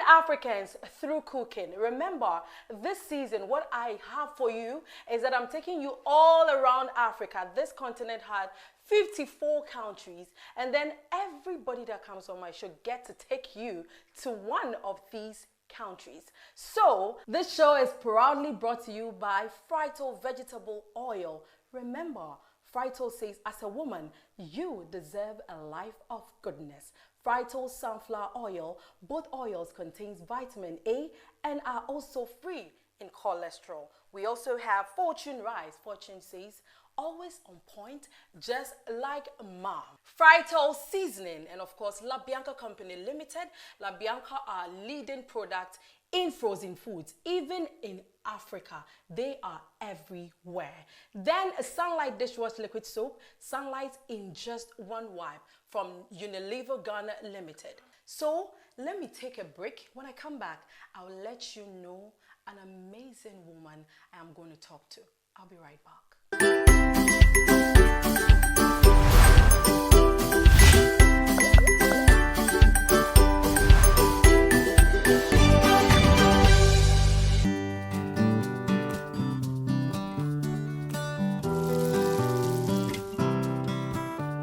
Africans through cooking. Remember, this season, what I have for you is that I'm taking you all around Africa. This continent had 54 countries, and then everybody that comes on my show get to take you to one of these countries. So, this show is proudly brought to you by Frito Vegetable Oil. Remember, Frito says, as a woman, you deserve a life of goodness. Frito Sunflower Oil, both oils contains vitamin A and are also free in cholesterol. We also have Fortune Rice. Fortune says, always on point, just like mom. Frito Seasoning, and of course, La Bianca Company Limited. La Bianca are leading product in frozen foods, even in Africa. They are everywhere. Then Sunlight Dishwash Liquid Soap, Sunlight in just one wipe from Unilever Ghana Limited. So let me take a break. When I come back, I'll let you know an amazing woman I am going to talk to. I'll be right back.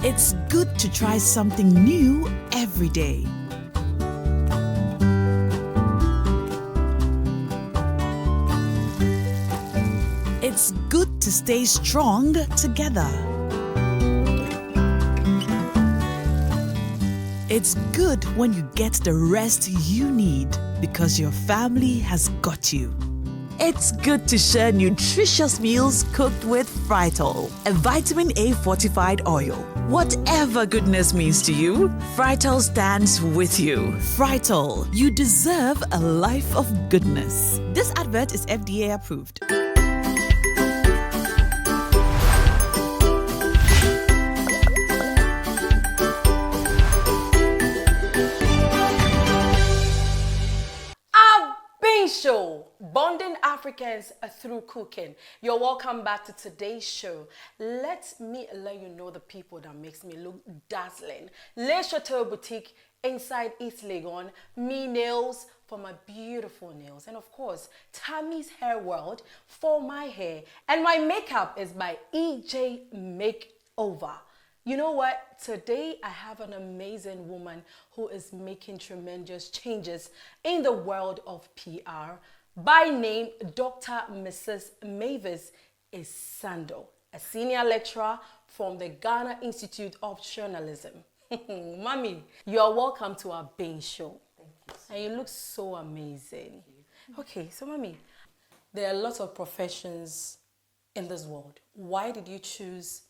It's good to try something new every day. It's good to stay strong together. It's good when you get the rest you need because your family has got you. It's good to share nutritious meals cooked with Fritol, a vitamin A fortified oil. Whatever goodness means to you, Fritol stands with you. Fritol, you deserve a life of goodness. This advert is FDA approved. Show, bonding Africans through cooking. You're welcome back to today's show. Let me let you know the people that makes me look dazzling. Le Chateau Boutique inside East Legon, Me Nails for my beautiful nails, and of course Tammy's Hair World for my hair, and my makeup is by EJ Makeover. You know what? Today I have an amazing woman who is making tremendous changes in the world of PR. By name, Dr. Mrs. Mavis Essandoh, a senior lecturer from the Ghana Institute of Journalism. Mommy, you're welcome to our Abenshow. Thank you. And you look so amazing. Okay, so Mommy, there are lots of professions in this world. Why did you choose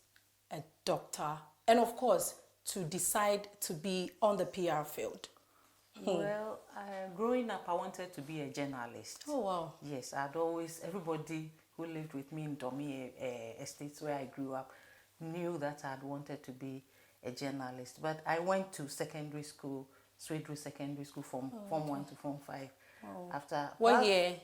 a doctor, and of course to decide to be on the PR field? Well, growing up, I wanted to be a journalist. Oh wow! Yes, everybody who lived with me in Domi estates where I grew up knew that I'd wanted to be a journalist. But I went to secondary school, straight through secondary school from Form 1 to Form 5. Oh. After what year?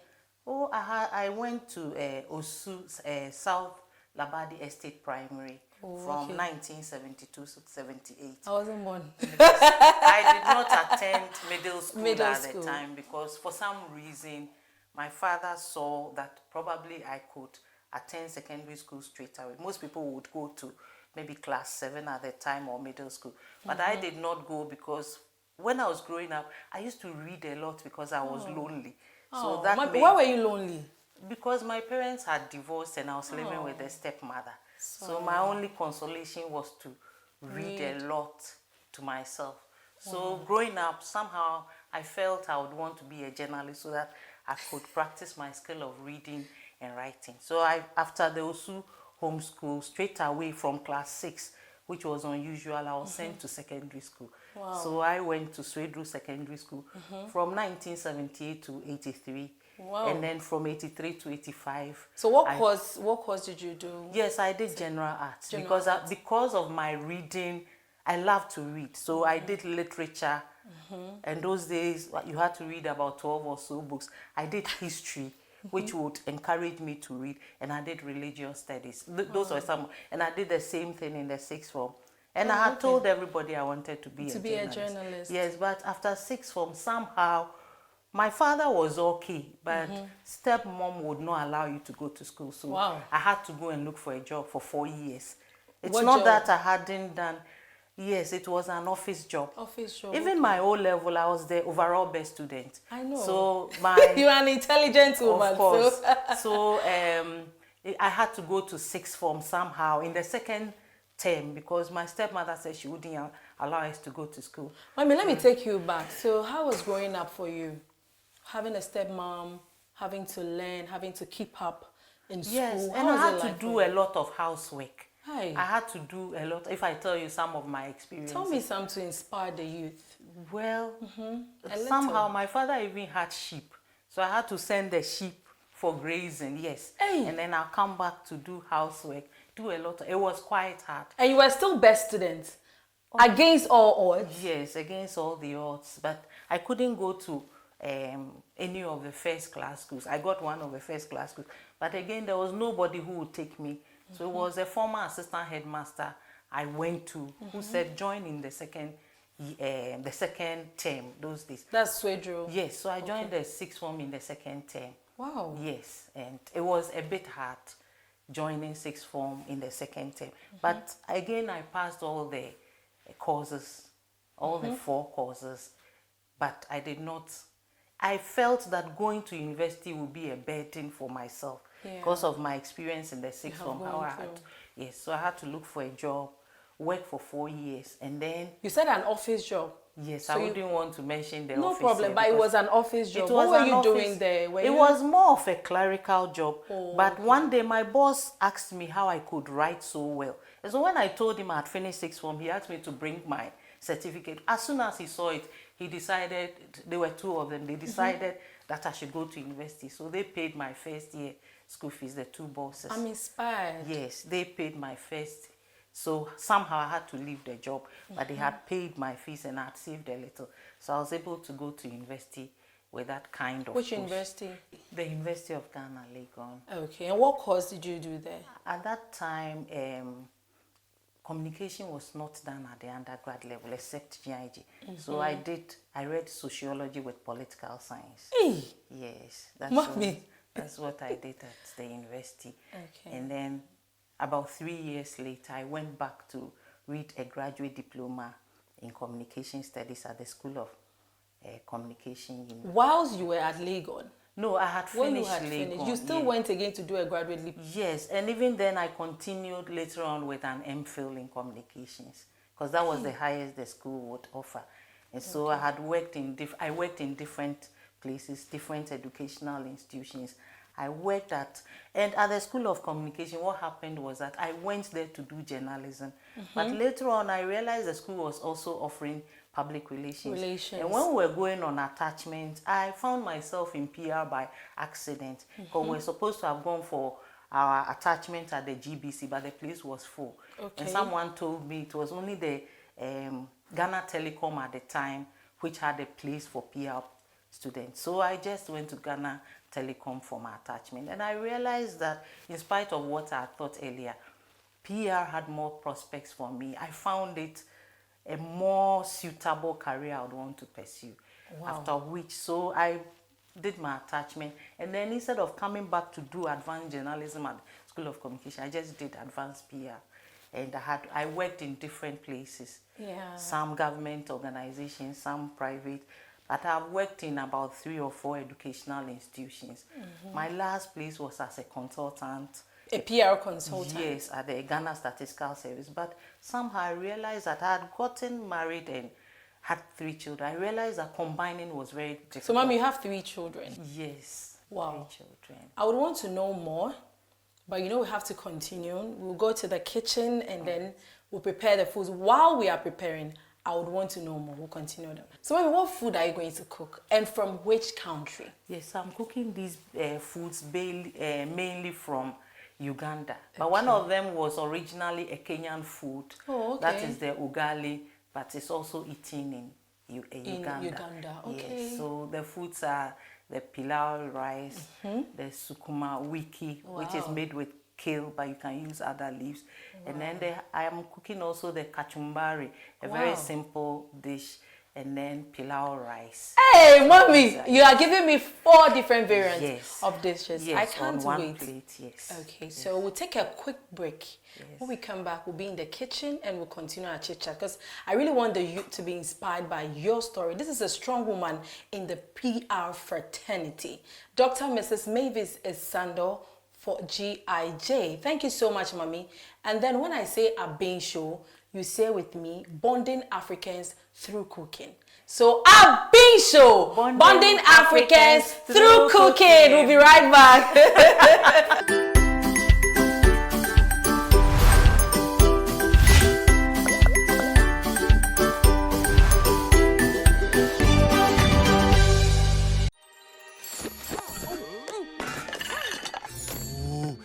Oh, I went to Osu South Labadi Estate Primary. From 1972 to 78. I wasn't born. I did not attend middle school at the time because for some reason my father saw that probably I could attend secondary school straight away. Most people would go to maybe class 7 at the time or middle school. But I did not go because when I was growing up, I used to read a lot because I was lonely. So why were you lonely? Because my parents had divorced and I was living with a stepmother. So my only consolation was to read a lot to myself. So growing up, somehow I felt I would want to be a journalist so that I could practice my skill of reading and writing. So after the Osu homeschool, straight away from class 6, which was unusual, I was sent to secondary school. Wow. So I went to Swedru Secondary School from 1978 to 83. Wow. And then from 83 to 85. So what course did you do? Yes, I did general arts because of my reading. I love to read. So I did literature. And those days you had to read about 12 or so books. I did history, which would encourage me to read, and I did religious studies. Those were some, and I did the same thing in the 6th form. And I had told everybody I wanted to be a journalist. Yes, but after 6th form, somehow My father was okay, but stepmom would not allow you to go to school. So I had to go and look for a job for 4 years. It's What not job? that I hadn't done. Yes, it was an office job. Office job. Even my O level, I was the overall best student. I know. So my you're an intelligent woman. of course. So I had to go to sixth form somehow in the second term because my stepmother said she wouldn't allow us to go to school. Mommy, let me take you back. So how was growing up for you? Having a stepmom, having to learn, having to keep up in school. Yes, How and was I it had like to do a lot of housework. Hi. I had to do a lot. If I tell you some of my experiences. Tell me some to inspire the youth. Well, somehow my father even had sheep. So I had to send the sheep for grazing, yes. Hey. And then I'll come back to do housework, do a lot. It was quite hard. And you were still best student? Against all odds? Yes, against all the odds. But I couldn't go to any of the first class schools. I got one of the first class schools. But again, there was nobody who would take me. So it was a former assistant headmaster I went to who said join in the second term those days. That's Swedro. Yes, so I joined the sixth form in the second term. Wow. Yes, and it was a bit hard joining sixth form in the second term. But again, I passed all the courses, all the 4 courses, but I did not. I felt that going to university would be a burden for myself because of my experience in the sixth form. Yes, so I had to look for a job, work for 4 years, and then... You said an office job? Yes, so I wouldn't want to mention the office. No problem, but it was an office job. What were you doing there? It was more of a clerical job. But one day my boss asked me how I could write so well. And so when I told him I had finished sixth form, he asked me to bring my certificate. As soon as he saw it, he decided, there were 2 of them, they decided that I should go to university. So they paid my first year school fees, the 2 bosses. I'm inspired. Yes, they paid my first. So somehow I had to leave the job, but they had paid my fees and I had saved a little. So I was able to go to university with that kind of Which push. university? The University of Ghana, Legon. Okay, and what course did you do there? At that time, communication was not done at the undergrad level except GIG. So I read sociology with political science. Hey! Yes, that's what I did at the university. Okay. And then about 3 years later, I went back to read a graduate diploma in communication studies at the School of Communication. Whilst you were at Legon? No, I had finished Legon. You still went again to do a graduate diploma? Yes, and even then I continued later on with an MPhil in communications because that was the highest the school would offer. And so I had worked in different places, different educational institutions. I worked at the School of Communication. What happened was that I went there to do journalism, but later on I realized the school was also offering public relations. And when we were going on attachment, I found myself in PR by accident because we were supposed to have gone for our attachment at the GBC, but the place was full. And someone told me it was only the Ghana Telecom at the time which had a place for PR students. So I just went to Ghana Telecom for my attachment, and I realized that in spite of what I thought earlier, PR had more prospects for me. I found it a more suitable career I would want to pursue. After which, so I did my attachment, and then instead of coming back to do advanced journalism at the School of Communication, I just did advanced PR. And I worked in different places, some government organizations, some private, but I've worked in about 3 or 4 educational institutions. My last place was as a consultant. A PR consultant? Yes, at the Ghana Statistical Service. But somehow I realized that I had gotten married and had 3 children. I realized that combining was very difficult. So, Mom, you have 3 children? Yes. Wow. 3 children. I would want to know more, but we have to continue. We'll go to the kitchen and then we'll prepare the foods. While we are preparing, I would want to know more. We'll continue them. So, Mami, what food are you going to cook, and from which country? Yes, I'm cooking these foods mainly from Uganda. But one of them was originally a Kenyan food. Oh, okay. That is the Ugali, but it's also eaten in Uganda. In Uganda, okay. Yes, so the foods are the Pilau rice, the Sukuma, Wiki, which is made with kale, but you can use other leaves. And then I am cooking also the Kachumbari, a very simple dish. and then pilau rice. Hey, mommy, you are giving me 4 different variants of dishes. Yes, I can't on one wait. Plate, yes. Okay, so we'll take a quick break. Yes. When we come back, we'll be in the kitchen and we'll continue our chit chat because I really want the youth to be inspired by your story. This is a strong woman in the PR fraternity. Dr. Mrs. Mavis Essandoh for GIJ. Thank you so much, mommy. And then when I say Abenshow, you say with me, bonding Africans through cooking. So Abenshow, bonding Africans through cooking. We'll be right back.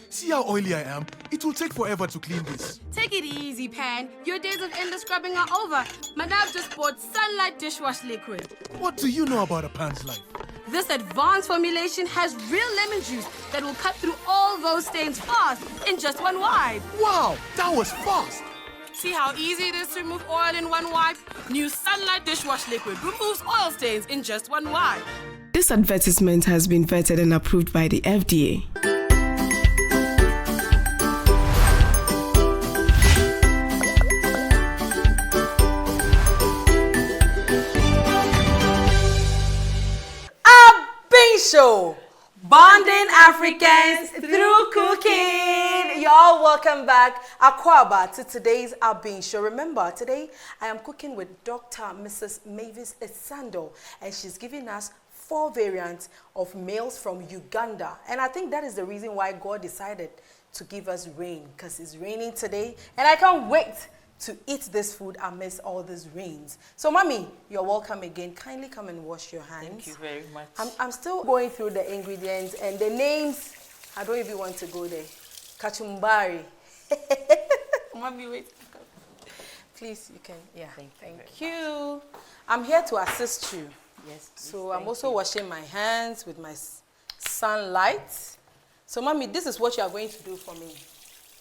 See how oily I am? It will take forever to clean this. Take it easy, Pan. Your days of endless scrubbing are over. Madame just bought Sunlight Dishwash Liquid. What do you know about a pan's life? This advanced formulation has real lemon juice that will cut through all those stains fast in just 1 wipe. Wow, that was fast. See how easy it is to remove oil in 1 wipe? New Sunlight Dishwash Liquid removes oil stains in just 1 wipe. This advertisement has been vetted and approved by the FDA. Show, bonding Africans through cooking. Y'all, welcome back, Akwaba, to today's Abenshow. Remember, today I am cooking with Dr. Mrs. Mavis Essandoh, and she's giving us 4 variants of meals from Uganda. And I think that is the reason why God decided to give us rain, because it's raining today, and I can't wait to eat this food amidst all these rains. So, mommy, you're welcome again. Kindly come and wash your hands. Thank you very much. I'm still going through the ingredients and the names. I don't even want to go there. Kachumbari. Mommy, wait. Please, you can. Yeah. Thank you. I'm here to assist you. Yes. So I'm also washing my hands with my sunlight. So, mommy, this is what you are going to do for me.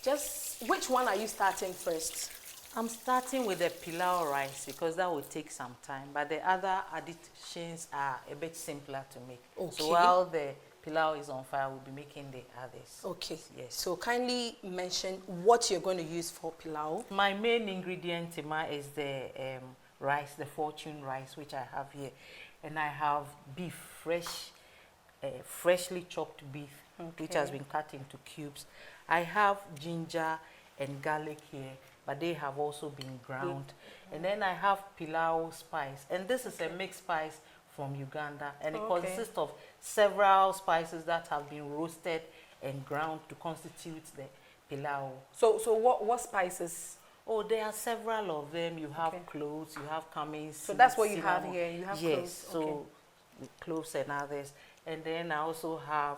Just which one are you starting first? I'm starting with the pilau rice because that will take some time, but the other additions are a bit simpler to make. Okay. So while the pilau is on fire, we'll be making the others. Okay. Yes. So kindly mention what you're going to use for pilau. My main ingredient, Tima, is the rice, the fortune rice, which I have here. And I have beef, freshly chopped beef, which has been cut into cubes. I have ginger and garlic here, but they have also been ground. And then I have pilau spice. And this is a mixed spice from Uganda. And it consists of several spices that have been roasted and ground to constitute the pilau. So what spices? Oh, there are several of them. You have cloves, you have cumin. So that's what you have here. You have cloves. Yes, so cloves and others. And then I also have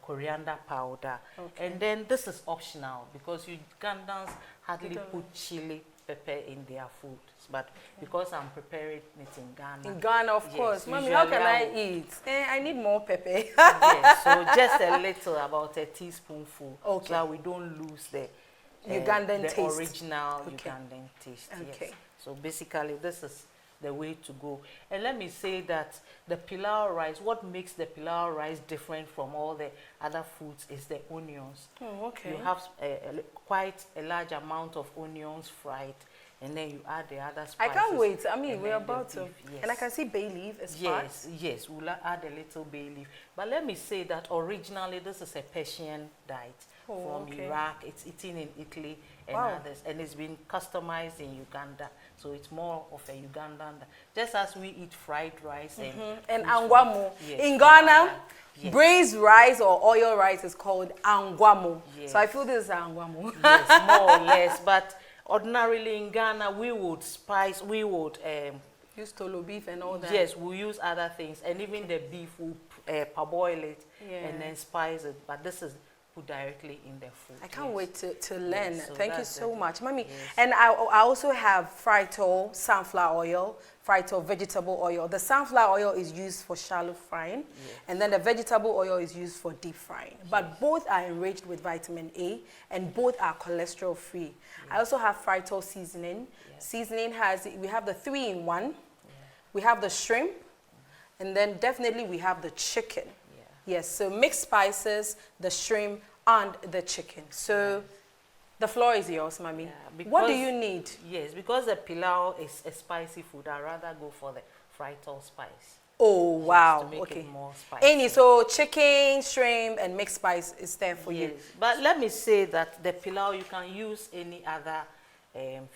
coriander powder. And then this is optional because Ugandans hardly put chili pepper in their food. But because I'm preparing it in Ghana. In Ghana, of course. Mommy, how can I eat? I need more pepper. Yes, so just a little, about a teaspoonful. So that we don't lose the Ugandan taste. The original Ugandan taste. Yes. So basically, this is the way to go. And let me say that the pilau rice, what makes the pilau rice different from all the other foods is the onions. You have quite a large amount of onions fried, and then you add the other spices. I can't wait. I mean, we're about to. Yes. And I can see bay leaf as part. Yes, we'll add a little bay leaf. But let me say that originally this is a Persian diet from Iraq. It's eaten in Italy and others, and it's been customized in Uganda. So it's more of a Ugandan, just as we eat fried rice and angwamu. In Ghana, braised rice or oil rice is called angwamu. So I feel this is angwamu. Yes, more or less. But ordinarily in Ghana, we would use tolo beef and all that. Yes, we use other things, and even the beef, we parboil it and then spice it. But this is put directly in the food. I can't wait to learn. Yes, so thank you so much, mommy. Yes. And I also have frito sunflower oil, frito vegetable oil. The sunflower oil is used for shallow frying, and then the vegetable oil is used for deep frying. But both are enriched with vitamin A, and both are cholesterol free. I also have frito seasoning. Seasoning we have the 3-in-1. we have the shrimp, and then definitely we have the chicken. Yes, so mixed spices, the shrimp, and the chicken. So the floor is yours, Mommy. Yeah, what do you need? Yes, because the pilau is a spicy food, I'd rather go for the fried spice. Oh, wow. To make Okay. it more spicy. Any, so chicken, shrimp, and mixed spice is there for you. But let me say that the pilau, you can use any other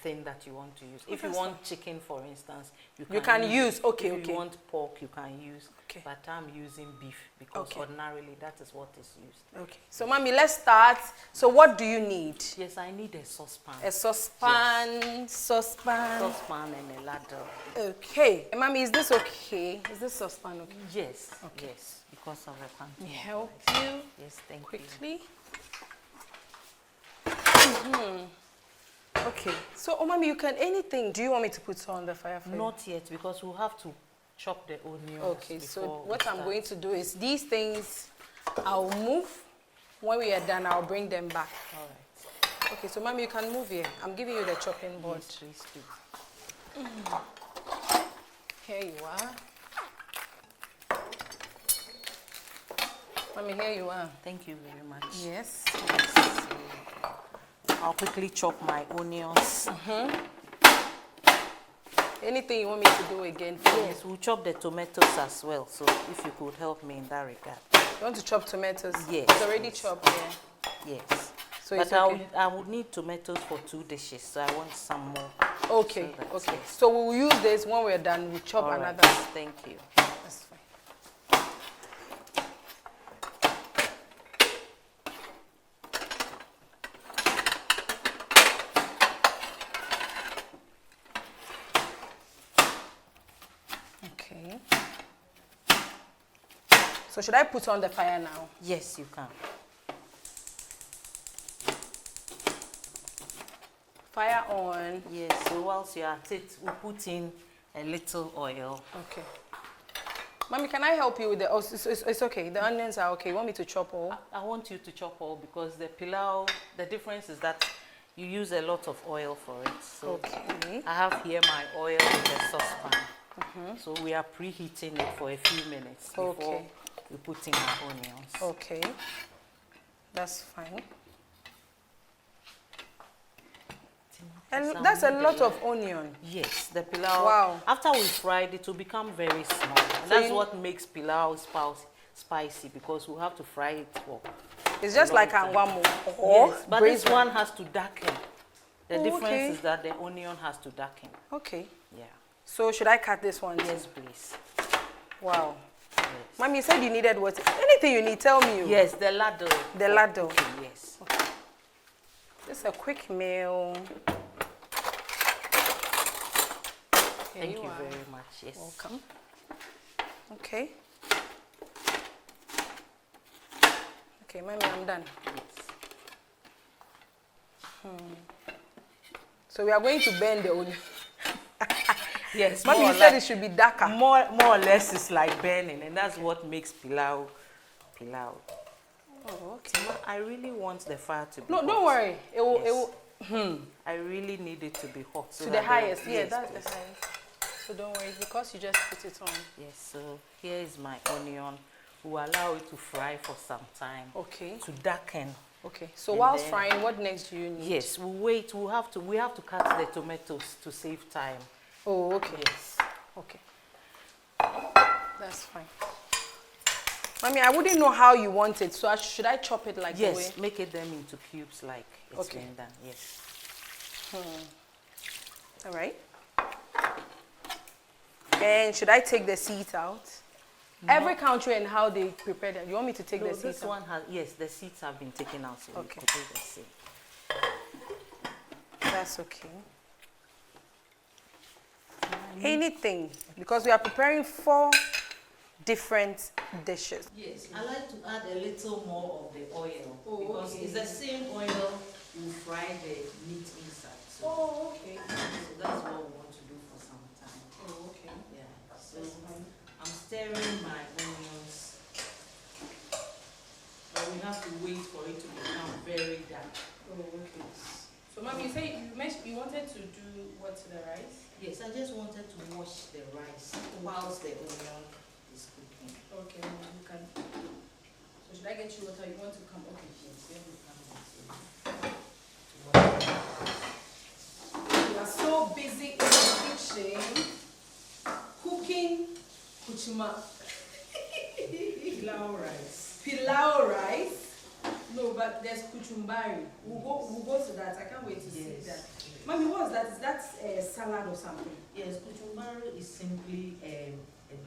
thing that you want to use. If you want chicken, for instance, you can use. Okay, if okay. you want pork, you can use. Okay. But I'm using beef because ordinarily that is what is used. Okay. So, Mommy, let's start. So, what do you need? Yes, I need a saucepan. A saucepan, saucepan. Saucepan and a ladle. Okay. Mommy, is this okay? Is this saucepan okay? Yes. Okay. Yes, because of the pan. Let me help you. Yes, thank you. Quickly. Okay. So, Mommy, you can anything. Do you want me to put on the fire for you? Not yet, because we'll have to chop the onions. Okay, so what I'm going to do is these things I'll move. When we are done, I'll bring them back. All right. Okay, so Mommy, you can move here. I'm giving you the chopping board. Yes, please do. Here you are. Mommy, here you are. Thank you very much. Yes. I'll quickly chop my onions. Anything you want me to do again for you? Yes, we'll chop the tomatoes as well. So if you could help me in that regard. You want to chop tomatoes? Yes. It's already chopped here. Yes. So but it's okay. I would need tomatoes for 2 dishes, so I want some more. Okay, So okay. yes. So we'll use this when we're done. We'll chop All right. another. Thank you. That's fine. Okay. So should I put on the fire now? Yes, you can. Fire on. Yes, so whilst you're at it, we'll put in a little oil. Okay. Mommy, can I help you with the... Oh, it's okay. The onions are okay. You want me to chop all? I want you to chop all because the pilau, the difference is that you use a lot of oil for it. So Okay. I have here my oil in the saucepan. So we are preheating it for a few minutes before we put in our onions. Okay. That's fine. And that's a lot of onion. Yes, the pilau. Wow. After we fried it, will become very small. And that's what makes pilau spicy because we have to fry it for. It's just like angwamu. Yes, but this one has to darken. The difference is that the onion has to darken. Okay. Yeah. So should I cut this one? Yes, please. Wow. Yes. Mom, you said you needed what? Anything you need, tell me. Yes, the ladle. The ladle. Okay, yes. Okay. This is a quick meal. Thank you very much. Yes. Welcome. Okay. Okay, Mommy, I'm done. Yes. So we are going to bend the onion. Yes. Mommy, you said it should be darker. More or less, it's like burning, and that's what makes pilau. Oh, okay. I really want the fire to be No, hot. don't worry. It will. Yes. It will. I really need it to be hot. So To that the highest. Yeah, yes, that's please. the highest. So don't worry, because you just put it on. Yes, so here is my onion. We'll allow it to fry for some time. Okay. To darken. Okay. So And whilst then- frying, what next do you need? Yes, we'll wait. We have to cut the tomatoes to save time. Oh, okay. Yes. Okay. That's fine. Mommy, I wouldn't know how you want it, so should I chop it like the way? Yes, make it them into cubes like it's Okay. been done. Yes. All right. And should I take the seeds out? No. Every country and how they prepare them. You want me to take the seeds This out? one has, yes, the seeds have been taken out, so Okay. we could do the same. That's okay. Anything, because we are preparing 4 different dishes. Yes, I like to add a little more of the oil because it's the same oil you fry the meat inside. So, Okay. so that's what we want to do for some time. Oh, okay. Yeah. So I'm stirring my onions, but we have to wait for it to become very dark. Oh, okay. So, Mom, you say you wanted to do what to the rice? Yes, I just wanted to wash the rice whilst the onion is cooking. Okay, you can. So should I get you water? You want to come? Okay. Yes, let me come You are so busy in the kitchen cooking Pilau rice. Pilau rice. No, but there's Kachumbari. We'll go to that. I can't wait to see that. Mommy, what is that? Is that salad or something? Yes, Kachumbari is simply a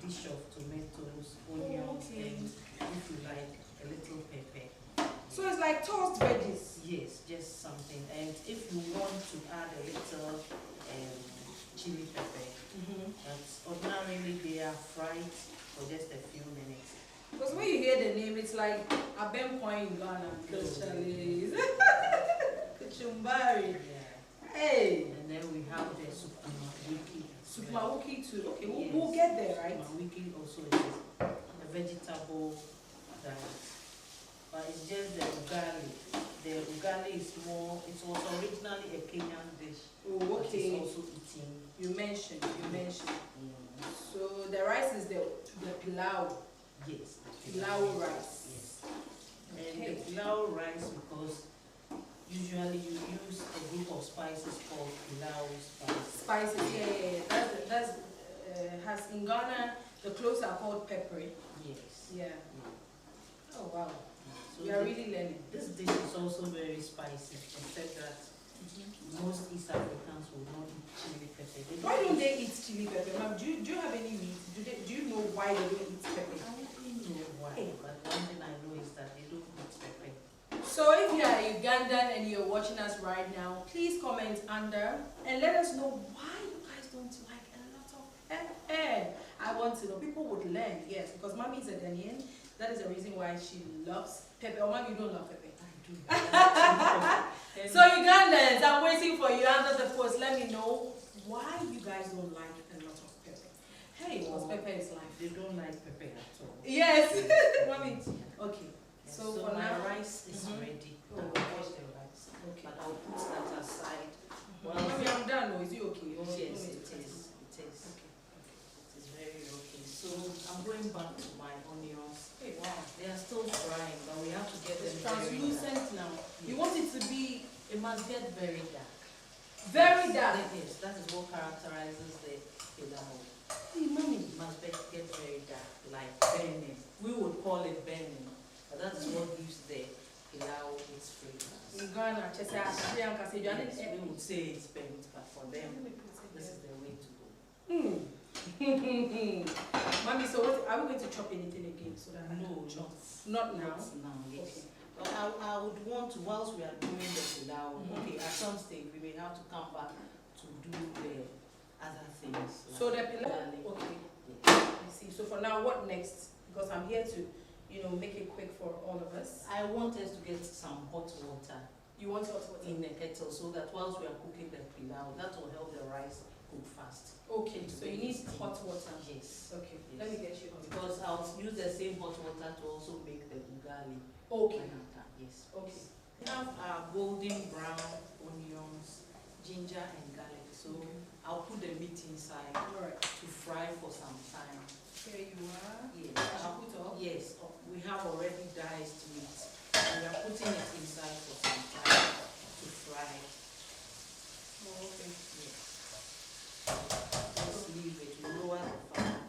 dish of tomatoes, onions, and if you like, a little pepper. So it's like tossed veggies. Yes, just something. And if you want to add a little chili pepper, ordinarily they are fried for just a few minutes. Because when you hear the name, it's like Aben in Ghana. Kachumbari. Yeah. Hey. And then we have the Sukuma Wiki. Sukuma Wiki too. Okay, Yes. we'll get there, right? Sukuma Wiki also is a vegetable diet. But it's just the Ugali. The Ugali is more, it was originally a Kenyan dish. Oh, But okay. it's also eaten. You mentioned. So the rice is the pilau. Yes. Pilau rice. Yes. Okay. And the pilau rice, because usually you use a group of spices called pilau spices. Spices, yeah. That's has in Ghana the cloves are called peppery. Yes. Yeah. Oh wow. So We are really learning. this dish is also very spicy, except that most East Africans will not eat chili pepper. Why don't they eat chili pepper? Ma'am, do you have any reason? Do you know why they don't eat pepper? I don't know why, but one thing I know is that they don't eat pepper. So if you are Ugandan and you're watching us right now, please comment under and let us know why you guys don't like a lot of pepper. I want to know. People would learn, yes, because Mommy is a Ghanaian. That is the reason why she loves pepper. Or Mommy, you don't love pepper. I do. So Ugandans, I'm waiting for you under the post. Let me know why you guys don't like a lot of pepper. Hey, because pepper is life. They don't like pepper at all. Yes. Mommy. Okay. Yes, So so for my now, rice is ready. Oh, I'll wash the rice. Okay. But I'll put that aside. Well, Mommy, I'm done. Or is it okay? Or yes, you it want me to is. cut It is. Okay. It is very okay. So I'm going back to my onions. Hey, wow. They are still frying, but we have to get them It's very dark. translucent now. You want it to be It must get very dark. very dark. Yes, that is what characterizes the pilau. Hey, Mommy. It must get very dark, like burning. We would call it burning, but that is what gives the pilau its fragrance. In Ghana, Chese Ashian Kasi, you Yes, we would say it's burnt, but for them, this is the way to go. Mommy, so what, are we going to chop anything again? So that I No, can chop? not Not now. now, yes. Okay. But I would want to, whilst we are doing the pilau, okay, at some stage we may have to come back to do the other things. So the like pilau, garlic. okay. Yes. I see. So for now, what next? Because I'm here to, make it quick for all of us. I want us to get some hot water You want hot water? in the kettle so that whilst we are cooking the pilau, that will help the rice cook fast. Okay, so you need hot water. Yes. Okay, Yes. let me get you hot water. Because I'll use the same hot water to also make the ugali. Okay, when I'm done. Yes. okay. We have our golden brown onions, ginger and garlic. So I'll put the meat inside All right. to fry for some time. Here you are. Yes. I should put up? Yes, we have already diced meat. And we are putting it inside for some time to fry. Oh, okay. Yes. Just leave it, lower the fire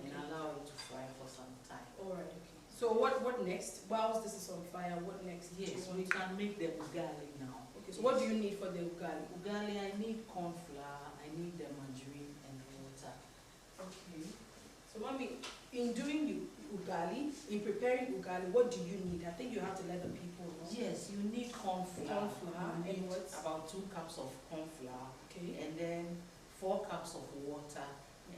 and allow it to fry for some time. All right, okay. So what next? Whilst this is on fire, what next? Do you Yes, want we to- can make the ugali now. Okay, so what do you need for the ugali? Ugali, I need corn flour, I need the margarine and the water. Okay. So mommy, in doing the ugali, in preparing ugali, what do you need? I think you have to let the people know. Yes, you need corn flour. Corn flour You and need what? about 2 cups of corn flour. Okay. And then 4 cups of water.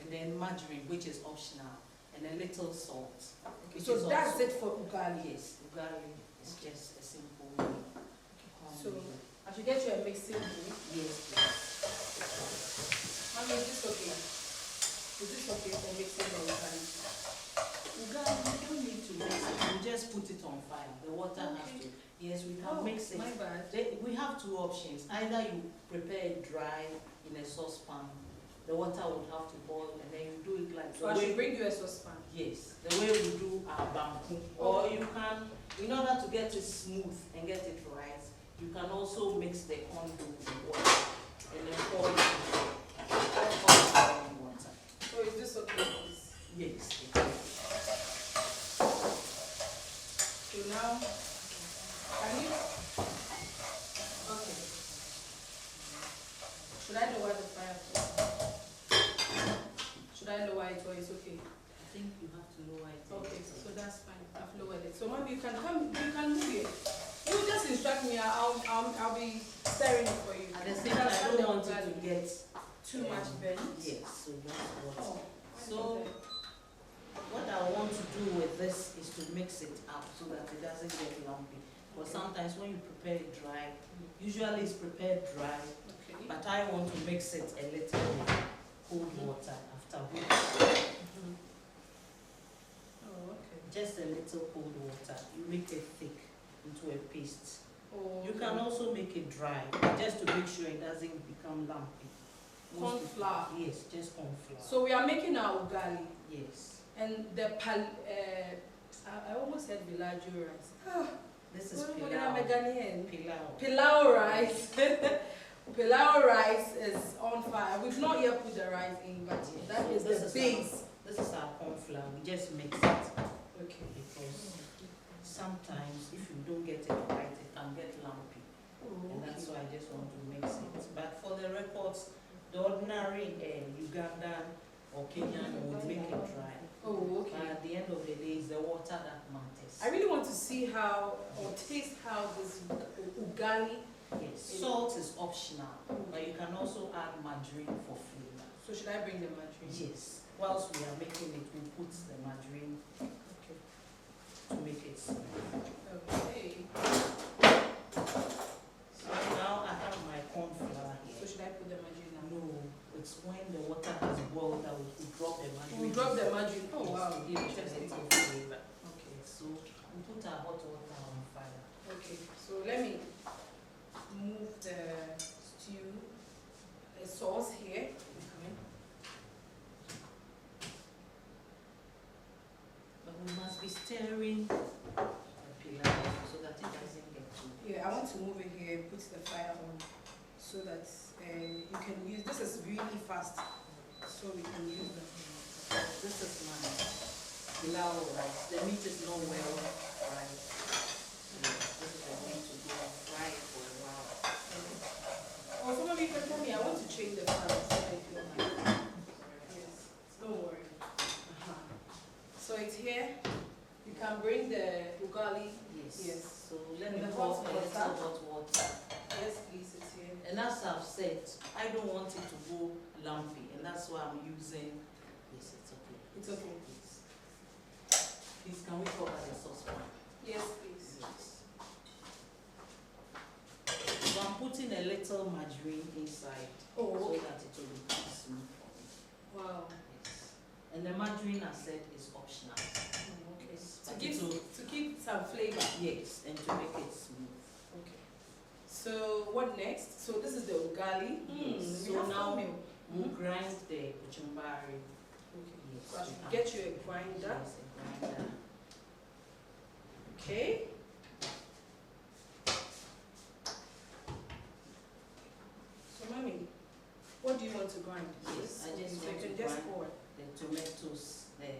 And then margarine, which is optional. And a little salt. Okay. which So is that's also- it for ugali. Yes, ugali is just a simple meal. So I should get you a mixing bowl. Yes, Mommy, is this okay? Is this okay for mixing the ugali? ugali, you don't need to mix it. You just put it on fire. The water has to. Yes, we can mix it. My bad. We have 2 options. Either you prepare it dry in a saucepan, the water would have to boil, and then you do it like So I should bring you a saucepan. Yes, the way we do our bamboo. Or you can, in order to get it smooth and get it right, you can also mix the corn dough with water and then pour it in water. So is this okay, please? Yes. So now, can you? Okay. Should I lower the fire? Should I lower it or it's okay? I think you have to lower it. Okay, so that's fine. I've lowered it. So maybe you can come. You can move it. You just instruct me. I'll be stirring it for you. At the same time, I don't want it to get too much burnt. Yes, so that's what. Oh, So what I want to do with this is to mix it up so that it doesn't get lumpy. But sometimes when you prepare it dry, usually it's prepared dry, okay. but I want to mix it a little with cold water after which. Oh, okay. Just a little cold water. You make it thick into a paste. Oh, You can also make it dry, just to make sure it doesn't become lumpy. corn flour. Yes, just corn flour. So we are making our ugali, Yes. and the I almost said villaggio rice. This is What am I pilau. Ghanaian? Pilau. Pilau rice. Pilau rice is on fire. We've not yet put the rice in, but that So is this the is base. This is our corn flour. We just mix it Okay. because sometimes if you don't get it right, it can get lumpy. And that's why I just want to mix it. But for the records, the ordinary Ugandan or Kenyan would make it dry. Oh, But okay. at the end of the day, it's the water that matters. I really want to see how or taste how this ugali. Yes, salt is optional, but you can also add margarine for flavor. So should I bring the margarine? Yes, whilst we are making it, we put the margarine Okay. to make it smooth. Okay. So now I have my corn flour So here. should I put the margarine now? No, it's when the water has boiled that we drop the margarine. We'll drop the margarine. Oh Yes, wow. to give it a Interesting. little flavor. Okay. So we put our hot water on fire. Okay. So let me move the stew, the sauce here. But we must be stirring the pilau so that it doesn't get too. Yeah, I want to move it here, put the fire on, so that you can use. This is really fast, so we can use them. This is my pilau rice. The meat is not well fried. So this is the meat to go and fry it for a while. Oh, some of you can tell me. I want to change the fire. So I feel yes, don't worry. So it's here. You can bring the ugali. Yes. Yes. So let me The pour hot a little water. hot water. Yes, please. It's here. And as I've said, I don't want it to go lumpy, and that's why I'm using. Yes, it's okay. It's okay. Yes. Please, can we cover the saucepan? Yes, please. Yes. So I'm putting a little margarine inside Oh, so okay. that it will be smooth for me. Wow. Yes. And the margarine, I said, is optional. Oh, okay. Yes. To But give it will- to keep some flavor. yes, and to make it smooth. Okay. So what next? So this is the ugali. Yes. We So have now cornmeal. we'll grind the kachumbari. Okay. Yes. So I we should can- get you a grinder. Yes, a grinder. Okay. So mommy, what do you want to grind? Yes, I just so want you can to just grind pour it. the tomatoes, the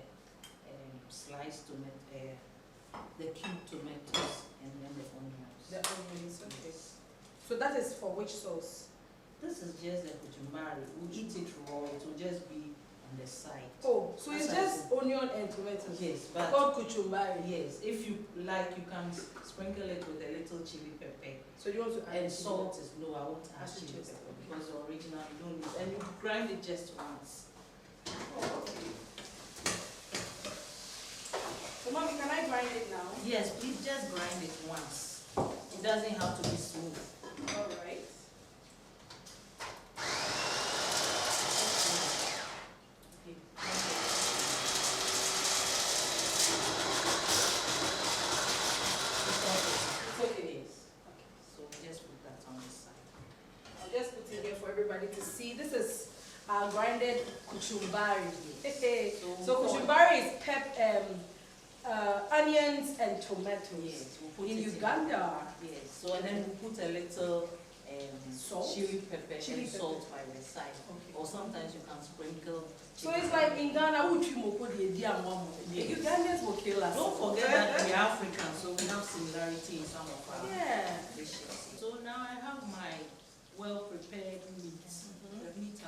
sliced tomato, the cube tomatoes, and then the onions. The onions, okay. Yes. So that is for which sauce? This is just the kachumbari. We'll eat it raw. It will just be on the side. Oh, so it's That's just onion and tomatoes. Yes, but Called kachumbari. yes, if you like, you can sprinkle it with a little chili pepper. So you want to add And chili? salt is low. I won't add Add chili chili pepper pepper. because the original you don't use. And you grind it just once. Oh, okay. So mommy, can I grind it now? Yes, please just grind it once. It doesn't have to be smooth. All right. Okay. It's okay. Yes. So just put that on the side. I'll just put it here for everybody to see. This is our grinded Kachumbari. So Kachumbari is onions and tomatoes. Yes, we'll put in it Uganda. Yes, so and then we put a little Salt? chili pepper Chili and pepper. salt by the side. Okay. Or sometimes you can sprinkle. So it's like in Ghana, the Ugandans will kill us. Don't forget that we are African, so we have similarity in some of our dishes. So now I have my well-prepared meat. The meat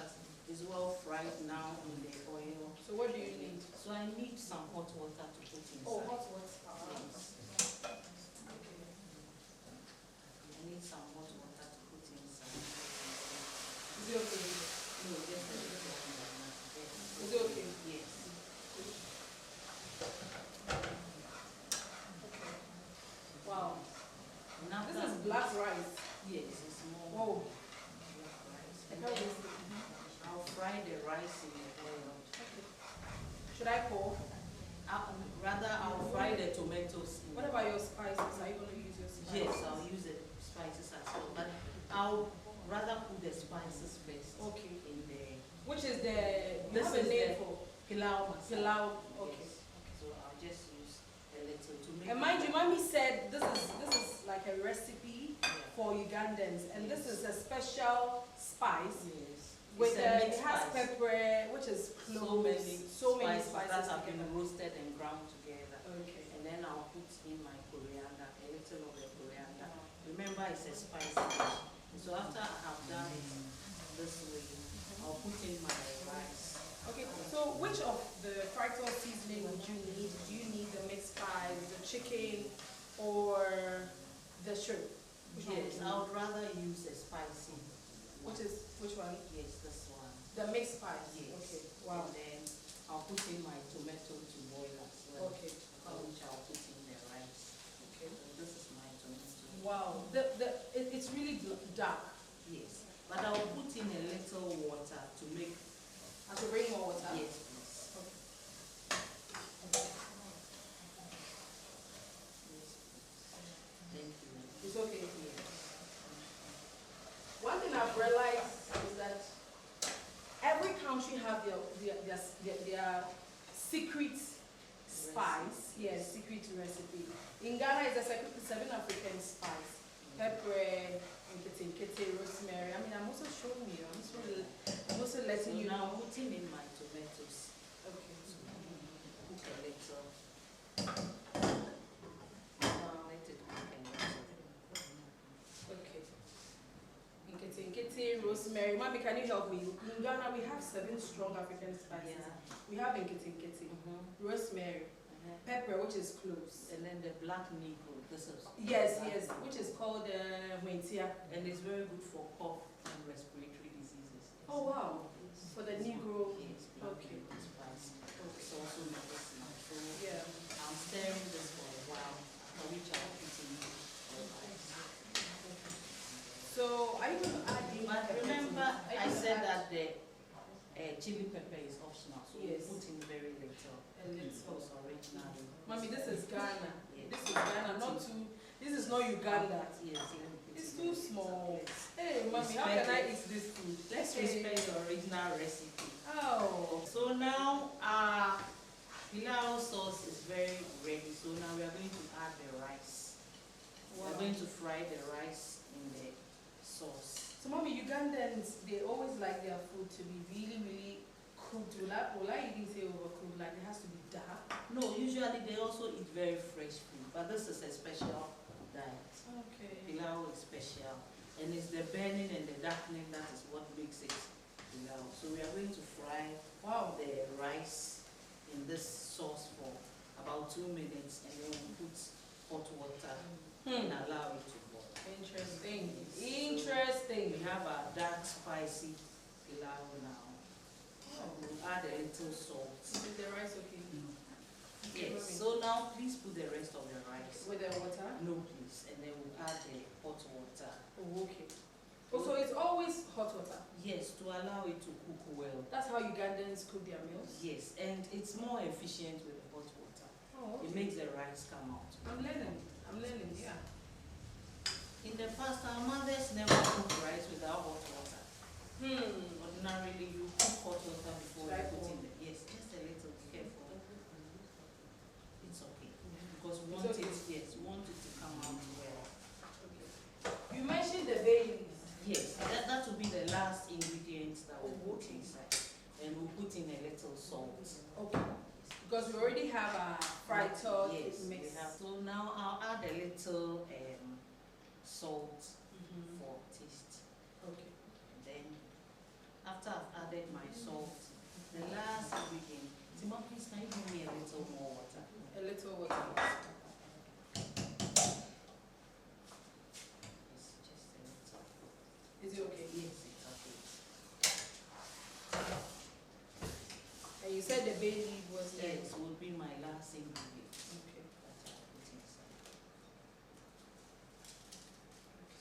is well fried now in the oil. So what do you need? So I need some hot water to put inside. Oh, hot water. Yes. I need some hot water to put inside. Is it okay? No, just a little. Is it okay? Yes. Wow. And after This is black rice. Yes, it's more Whoa. black rice. I And can't then wait. I'll fry the rice in the oil. Should I pour? Rather, I'll fry the tomatoes. What about your spices? Are you going to use your spices? Yes, I'll use the spices as well. But I'll rather put the spices first. Okay. In the Which is the, you This have a is name the for? pilau masala. Pilau. Okay. Yes. So I'll just use a little to make. And mind you, Mommy said this is like a recipe for Ugandans, and this is a special spice Yes. with It's a it mixed has spice. pepper, which is cloves, so many spices that have been together. roasted and ground together. Okay. And then I'll put in my coriander, a little of the coriander. Remember, it's a spicy dish. So after I have done it this way, I'll put in my rice. Okay, so which of the fried sauce seasoning would you need? Do you need the mixed spice, the chicken, or the shrimp? Which one would Yes, you I need? would rather use a spicy. Which one? Yes, this one. The mixed spice. Yes. Okay. Wow. And then I'll put in my tomato to boil as well. Okay. Which I'll put in the rice. Okay. So this is my tomato. Wow. It's really dark. Yes. But I'll put in a little water to make. I should bring more water. Yes, please. Okay. Yes. Thank you. It's okay. Yes. One thing I've realized is that every country have their secret spice. Yes, secret recipe. In Ghana, it's a seven African spice. Pepper, nkete, rosemary. I mean, I'm also showing you. I'm also letting So you now know. putting in my tomatoes. Okay. Cook a little. Let it cook a little. Okay. Nkete, rosemary. Mommy, can you help me? In Ghana, we have 7 strong African spices. Yeah. We have nkete, rosemary, pepper, which is cloves. And then the black negro. This is Yes, which is called Wentia. and it's very good for cough and respiratory diseases. Oh wow, for the Negro. Yes, black Okay. negro spice. It's also medicinal. So Yeah. I'm stirring this for a while, for which I'll put in the rice. So are you going to add in But pepper remember, to it? Are you I going to said add that the chili pepper is optional, so Yes. we put in very little. a little? Because originally. Mommy, this is Ghana. Yes. This is Ghana, not too. This is not Uganda. Yes, It's too small. Yes. Hey, mommy, how can I eat this food? Let's Hey. respect the original recipe. Oh. So now our pilau sauce is very ready. So now we are going to add the rice. Wow. We're going to fry the rice in the sauce. So, mommy, Ugandans, they always like their food to be really, really cooked. Will I even say overcooked? Like it has to be dark. No, usually they also eat very fresh food, but this is a special diet. Okay. Pilau is special, and it's the burning and the darkening that is what makes it pilau. So we are going to fry the rice in this sauce for about 2 minutes, and then we put hot water and allow it to boil. Interesting. So Interesting. we have our dark spicy pilau now. We'll add a little salt. Is the rice okay? Yes. So now please put the rest of the rice. With the water? No, please. And then we'll add the hot water. Oh, okay. Oh, so it's always hot water. Yes, to allow it to cook well. That's how Ugandans cook their meals? Yes, and it's more efficient with the hot water. Oh, It okay. makes the rice come out. I'm learning. In the past, our mothers never cooked rice without hot water. Ordinarily, you put hot water before Should I you put pour? in the, yes, just a little, careful. It's okay. Because we It's want okay. it, yes, we want it to come out well. You mentioned the bay leaves. Yes, that will be the last ingredient that we'll put inside. And we'll put in a little salt. Okay. Because we already have a fried toast Yes, mix. we have. So now I'll add a little salt for taste. Okay. Then after I've added my salt, the last ingredient, Tima, please can you give me a little more water? A little water. Yes, just a little. Is it okay? Yes, it's okay. And you said the bay leaf was there. Yes, would be my last ingredient Okay. that I'll put inside.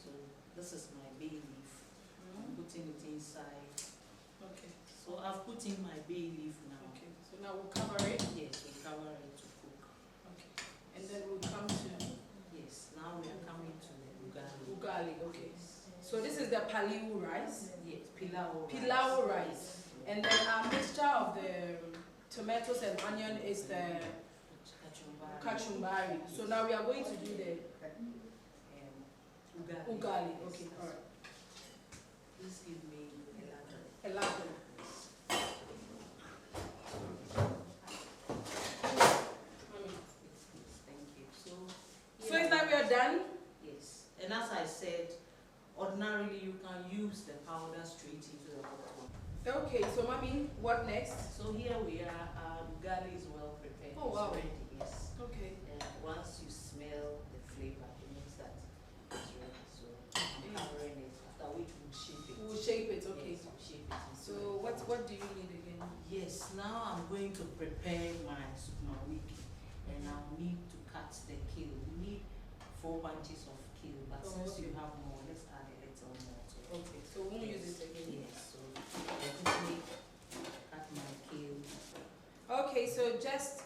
So this is my bay leaf. I'm putting it inside. Okay. So I've put in my bay leaf now. Okay. So now we'll cover it. Yes, we cover it to cook. Okay. And then we'll come to Yes, now we are coming to the ugali. ugali. Okay. Yes. So this is the Pilau rice. Yes, pilau rice. Pilau rice. And then our mixture of the tomatoes and onion is the Kachumbari. kachumbari. So now we are going to do the Ugali. ugali. Yes, Okay. that's All right. Please give me a ladle. Elaborate. Thank you. So is that we are done? Yes. And as I said, ordinarily you can use the powder straight into the hot water. Okay. So mommy, what next? So here we are. Our ugali is well prepared. Oh, wow. It's ready. Yes. Okay. And once you smell the flavor, it means that it's ready. So I'm covering it. After which we'll shape it. We'll shape it. Okay. Yes, we'll shape it. So what do you need again? Yes, now I'm going to prepare my Sukuma Wiki, and I'll need to cut the kale. We need 4 bunches of kale, but Oh, since okay. you have more, let's add a little more to it. Okay. So we won't use it again. Yes, so I quickly cut my kale. Okay, so just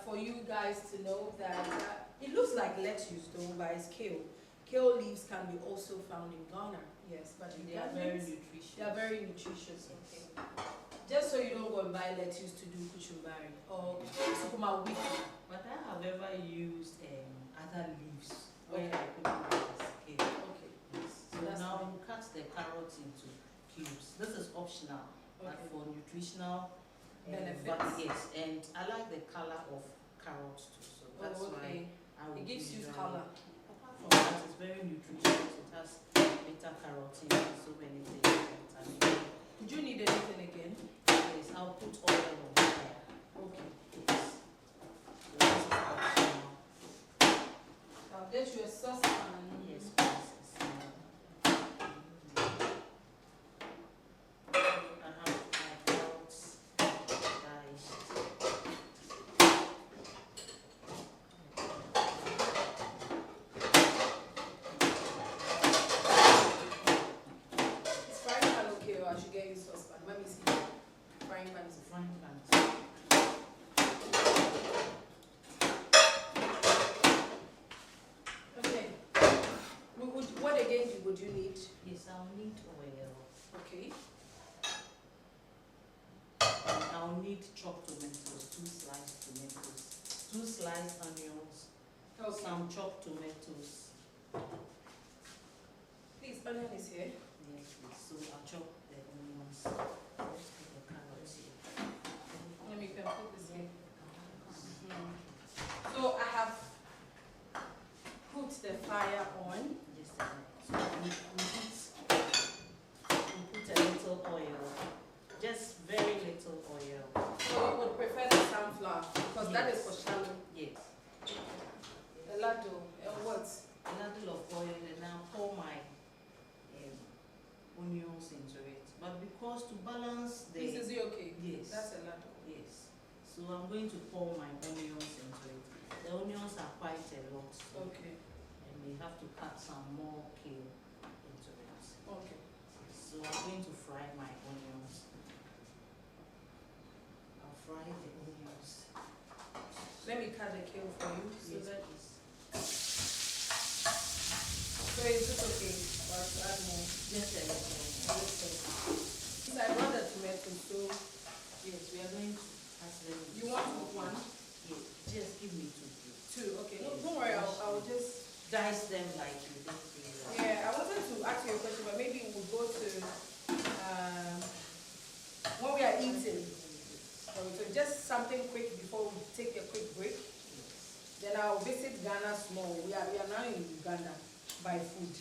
for you guys to know that it looks like lettuce though, but it's kale. Kale leaves can be also found in Ghana, yes, but They are very Ugandans, nutritious. they are very nutritious. Okay. Just so you don't go and buy lettuce to do kachumbari or Sukuma Wiki. But I have ever used other leaves where Okay. I put it as kale. Okay. Yes. So That's now fine. you cut the carrots into cubes. This is optional, but Okay. for nutritional Benefits. But yes, and I like the color of carrots too, so that's Oh, okay. why I will It gives you usually- color. Apart from that, it's very nutritious. It has beta carotene and so many things. Vitamin. Did you need anything again? Yes, I'll put oil on fire. Okay. Yes. So this is optional. I'll get you a saucepan. Yes, please. I have my carrots diced. Is frying pan okay or I should get you saucepan? Let me see. Frying pan is Frying pan. okay. What again would you need? Yes, I'll need oil. Okay. And I'll need chopped tomatoes, 2 sliced tomatoes, 2 sliced onions, Okay. some chopped tomatoes. Please, onion is here. Yes, please. So I'll chop the onions. Let's put the carrots here. Let me put this in. So I have put the fire on. Just a minute. So we put a little oil, just very little oil. So you would prefer the sunflower because that is for shallow. Yes. The laddu and what? A ladle of oil, and I'll pour my onions into it. But because to balance the This is it okay? yes. That's a laddu. Yes. So I'm going to pour my onions into it. The onions are quite a lot. So Okay. and we have to cut some more kale into it. Okay. So I'm going to fry my onions. I'll fry the onions. Let me cut the kale for you. So Yes, that please. so is this okay? Or to add more? Just a little more. Okay. just something quick before we take a quick break. Then I'll visit Ghana small. We are now in Uganda by food.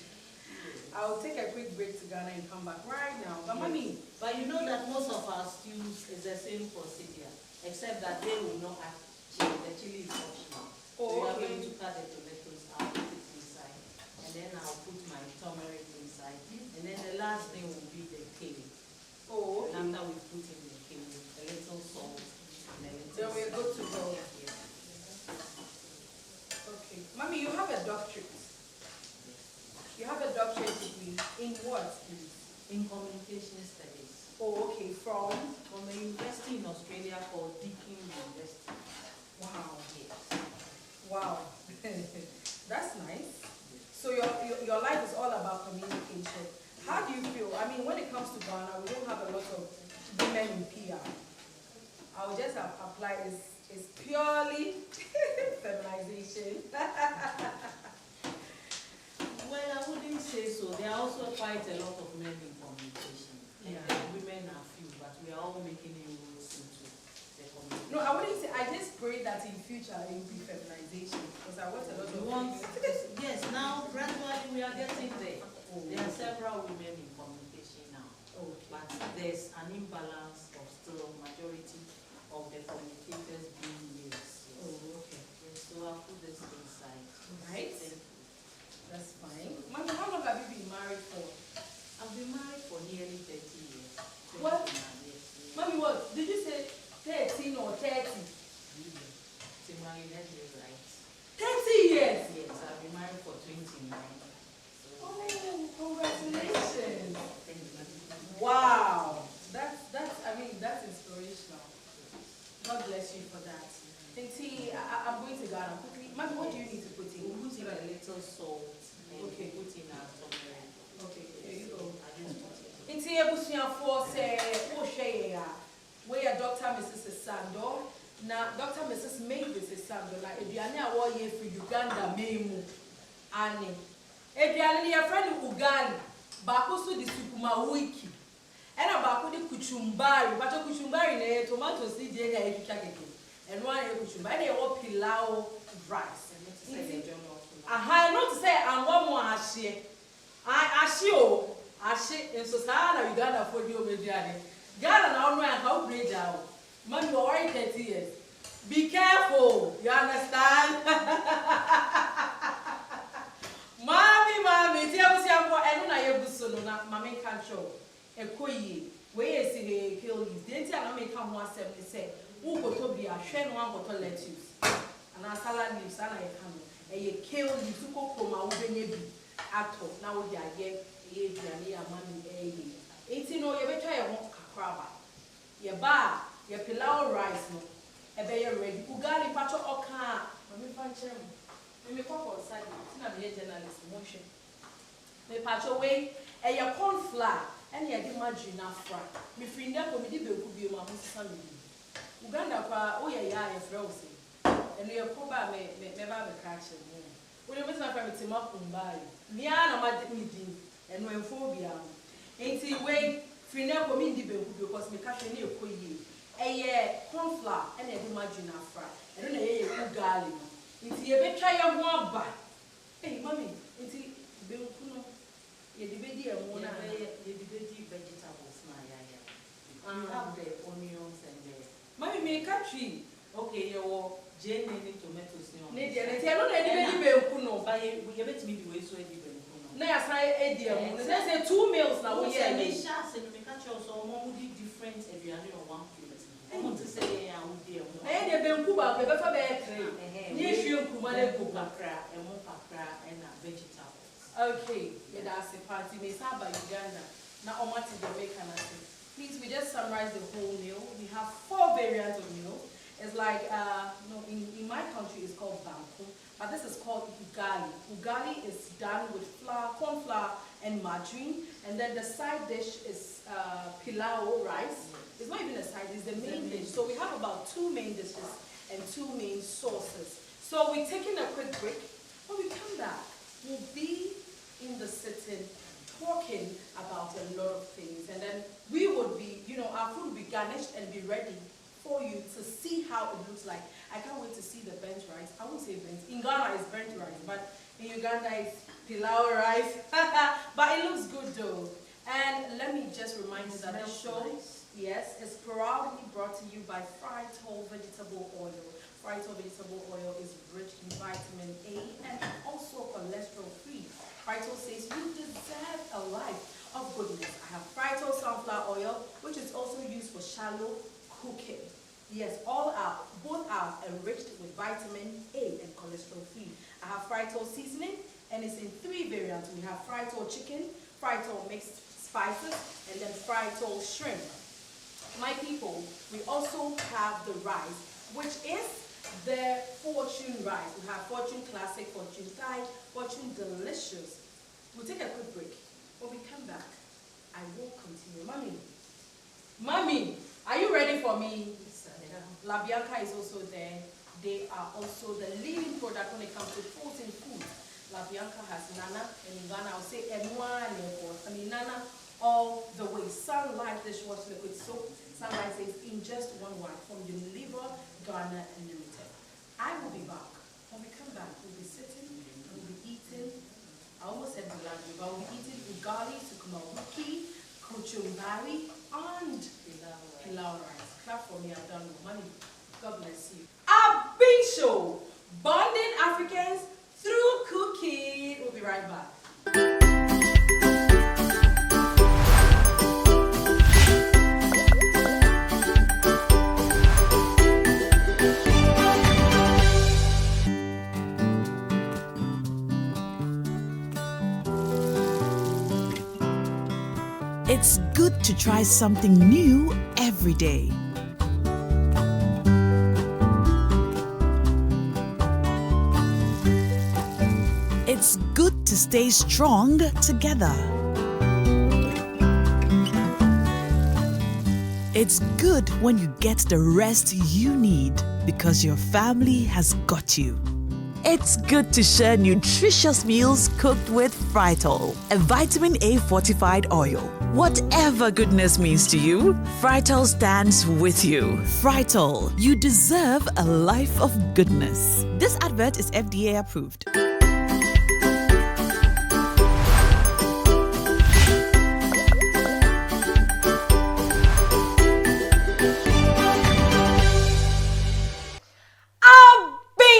I'll take a quick break to Ghana and come back right now. But mommy, but you know that most of our stews is the same procedure, except that they will not add chili. The chili is optional. So you are going to cut the tomatoes, I'll put it inside, and then I'll put my turmeric inside, and then the last thing will be the kale. oh, okay. And after we put in the kale, a little salt, and a little Then we're good to go. Yeah. Okay. Mommy, you have a doctorate. You have a doctorate degree in what, please? In communication studies. Oh, okay. From From a university in Australia called Deakin University. wow. Yes. Wow. That's nice. So your life is all about communication. How do you feel? I mean, when it comes to Ghana, we don't have a lot of women in PR. I will just apply is purely feminization. Well, I wouldn't say so. There are also quite a lot of men in communication. Yeah. And women are few, but we are all making inroads into the communication. No, I wouldn't say. I just pray that in future it will be feminization because I watch a lot of Yes, now gradually we are getting there. There are several women in communication now. Okay. But there's an imbalance of still majority of the communicators being males. Yes. Oh, okay. Yes, so I'll put this inside. Right. Thank you. That's fine. Mommy, how long have you been married for? I've been married for nearly 30 years. What? 29 years. Mommy, what? Did you say 13 or 30? Tima, you heard me right. 30 years? Yes, I've been married for 29. So, Oh, congratulations. thank you. Wow. That's inspirational. God bless you for that. And see, I'm going to Ghana quickly. Mommy, what do you need to put in? We'll put in a little salt and Okay. put in our turmeric. Okay, here you go. I just put it. Inti ebusuafo say wo hwe ya we are Dr. Mrs. Essandoh na Dr. Mrs. Mavis Essandoh na eduane a wo ye fi Uganda memu ani eduane ye friend Ugali ba ko so di Sukuma Wiki ena ba ko di Kachumbari ba to Kachumbari na tomato seed ye ga etwa keke eno an e Kachumbari na wo Pilau rice aha no to say anwa mo ahye ahye o Ashi in Susana, Uganda for you, Mediani. Ghana now know how bridge out. Man, you are 30 years. Be careful, you understand? Mommy, tell us how I know you na mammy can't show. A koyi, where is he kill you? Didn't I make come 170 say, who go to be a shen one go to lettuce. And a salad leaves, and I come. And you kill you to go from my baby. Ato, now we are here. Money, no, you better try a crab. Your bar, your Pilau rice, no, a bay ready. Ugali pacho oka. Mammy puncher. Me pop on side, it's not a journalist motion. Me pacho way, a your corn flour, and you get margarine fry. Me free never me did be my family. Uganda, oh, yeah, frozen. And we are probably never have a catch. When you miss my friend Tima Kumkum, Niana, my dignity. And when phobia, ain't he way free never mean the baby because me catch any of you. A year, corn flour, and a margarine fry, and then a Ugali. It's a bit try a one by. Hey, mommy, it's a bill, you debate a one, you debate vegetables. You have the onions and the mommy may catch you. Okay, your Jane need tomatoes. Need and tell any baby, no, by we give it to me the way so I say 2 meals now. We say me shots and we catch also more different if you are on 1 plate. I want to say I would dear. They been Cuba, we better be near you, Kumale Kupakra and Mopakra and vegetables. Okay, that's a party. May Saba Uganda. Now, on what is the bacon? Please, we just summarize the whole meal. We have 4 variants of meal. It's like, no, in my country, it's called Banku. But this is called Ugali. Ugali is done with flour, corn flour, and margarine. And then the side dish is Pilau rice. It's not even a side, it's the main dish. So we have about 2 main dishes and 2 main sauces. So we're taking a quick break. When we come back, we'll be in the sitting talking about a lot of things. And then we would be, our food will be garnished and be ready for you to see how it looks like. I can't wait to see the burnt rice. I won't say burnt. In Ghana it's burnt rice, but in Uganda it's pilau rice. But it looks good though. And let me just remind you that this show, yes, is proudly brought to you by Frital Vegetable Oil. Frital Vegetable Oil is rich in vitamin A and also cholesterol free. Frital says you deserve a life of goodness. I have Frital Sunflower Oil, which is also used for shallow cooking. Yes, both are enriched with vitamin A and cholesterol free. I have Frital Seasoning, and it's in 3 variants. We have Frital Chicken, Frital Mixed Spices, and then Frital Shrimp. My people, we also have the rice, which is the Fortune rice. We have Fortune Classic, Fortune Thai, Fortune Delicious. We'll take a quick break. When we come back, I will continue. Mommy, are you ready for me? La Bianca is also there. They are also the leading product when it comes to protein food. La Bianca has Nana, and in Ghana I'll say Nana all the way. Sunlight dishwash liquid soap. Sunlight says in just one wipe from Unilever Ghana Limited. I will be back. When we come back, we'll be sitting and we'll be eating. I almost said Ugali, but we'll be eating Ugali, Sukuma, Wiki, Kachumbari, and Pilau rice. Clap for me, I've done money. God bless you. Abenshow, bonding Africans through cooking. We'll be right back. It's good to try something new every day. It's good to stay strong together. It's good when you get the rest you need because your family has got you. It's good to share nutritious meals cooked with Frital, a vitamin A fortified oil. Whatever goodness means to you, Frital stands with you. Frital, you deserve a life of goodness. This advert is FDA approved.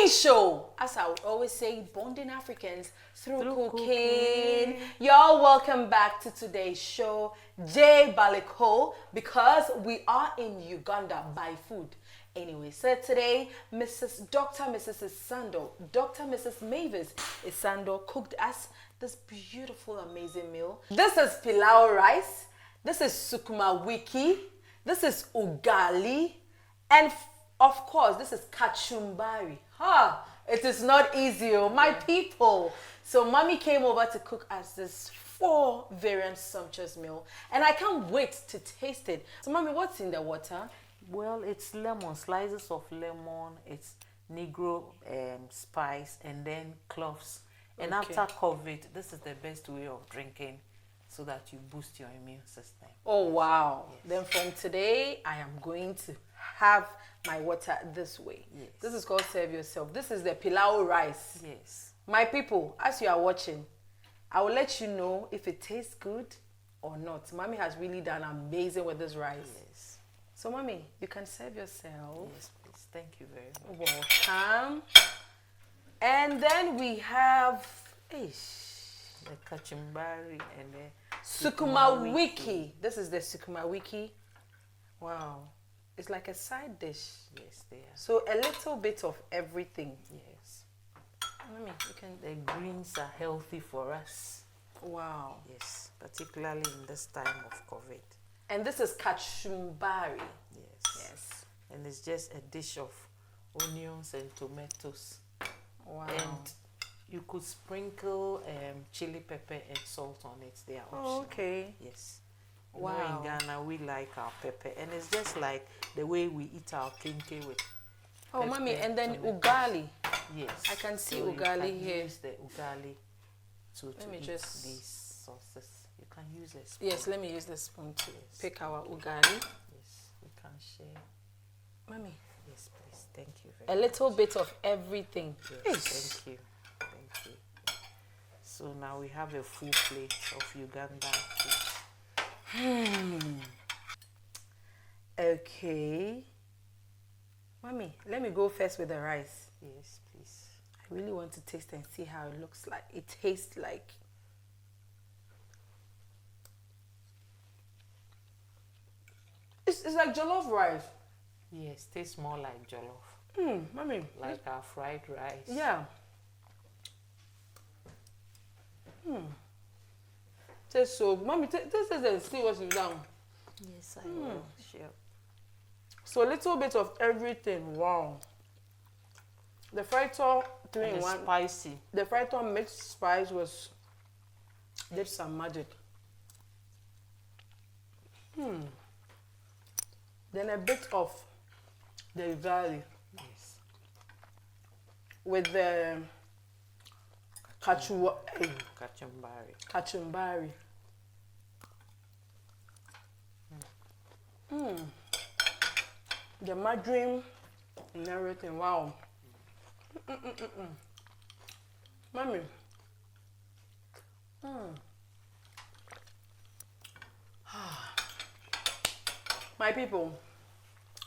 Show, as I would always say, bonding Africans through cooking. Y'all, welcome back to today's show, J Baliko, because we are in Uganda by food. Anyway, so today, Mrs. Essandoh, Dr. Mrs. Mavis Essandoh cooked us this beautiful, amazing meal. This is Pilau rice. This is Sukuma Wiki. This is Ugali. And of course, this is Kachumbari. It is not easy, my people. So mommy came over to cook us this 4 variant sumptuous meal, and I can't wait to taste it. So mommy, what's in the water? Well, it's lemon, slices of lemon, it's negro spice, and then cloves. And after COVID, this is the best way of drinking so that you boost your immune system. Oh, wow. Yes. Then from today, I am going to have my water this way. Yes. This is called serve yourself. This is the pilau rice. Yes. My people, as you are watching, I will let you know if it tastes good or not. Mommy has really done amazing with this rice. Yes. So mommy, you can serve yourself. Yes, please. Thank you very much. Welcome. And then we have the Kachumbari and the Sukuma Wiki. This is the Sukuma Wiki. Wow. It's like a side dish. Yes, they are. So a little bit of everything. Yes. Mommy, you can. The greens are healthy for us. Wow. Yes, particularly in this time of COVID. And this is Kachumbari. Yes. Yes. And it's just a dish of onions and tomatoes. Wow. And you could sprinkle chili pepper and salt on it. They are optional. Oh, okay. Yes. Wow. You know, in Ghana, we like our pepper. And it's just like the way we eat our kinke with Oh, pepper, mommy, and then tomatoes. Ugali. Yes. I can see so Ugali you can here. Use the Ugali to me eat just- these sauces. You can use a spoon. Yes, let me use the spoon to Yes. pick our Ugali. Yes, we can share. Mommy, Yes, please. Thank you a very much. little bit of everything. Yes, thank you. Thank you. So now we have a full plate of Ugandan food. Okay. Mommy, let me go first with the rice. Yes, please. I really want to taste and see how it looks like. It tastes like. It's like jollof rice. Yes, tastes more like jollof. Mommy. Like our fried rice. Yeah. Tastes so. Mommy, taste this and see what you've done. Yes, I will. Sure. So a little bit of everything. Wow. The frito 3 And in it's 1. spicy. The frito mixed spice did some magic. Then a bit of the ugali Yes. with the Kachumbari. kachumbari. The margarine and everything. Wow. Mommy. My people.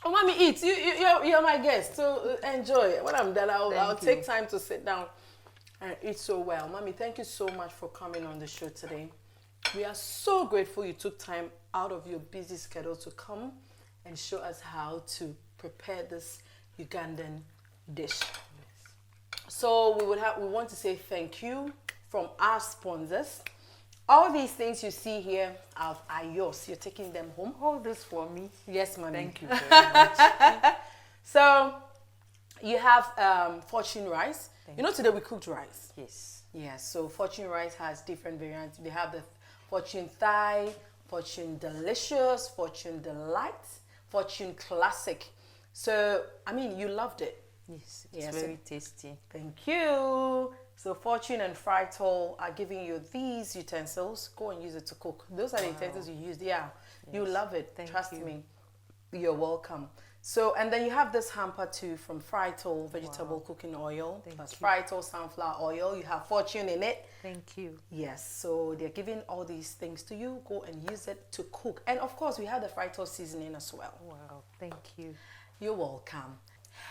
Oh, mommy, eat. You're my guest, so enjoy. When I'm done, I'll take time to sit down and eat so well. Mommy, thank you so much for coming on the show today. We are so grateful you took time out of your busy schedule to come and show us how to prepare this Ugandan dish. So we want to say thank you from our sponsors. All these things you see here are yours. You're taking them home. All this for me. Yes, mommy. Thank you very much. So you have Fortune rice. You know, today we cooked rice. Yes. Yeah, so Fortune rice has different variants. We have the Fortune Thai, Fortune Delicious, Fortune Delight, Fortune Classic. So, I mean, you loved it. Yes, it's Yes. very tasty. Thank you. So Fortune and Frito are giving you these utensils. Go and use it to cook. Those are the utensils you used. Yeah, you love it. Thank Trust you. me. You're welcome. So, and then you have this hamper too from Frito vegetable cooking oil. Plus Frito sunflower oil. You have Fortune in it. Thank you. Yes, so they're giving all these things to you. Go and use it to cook. And of course, we have the Frito seasoning as well. Wow, thank you. You're welcome.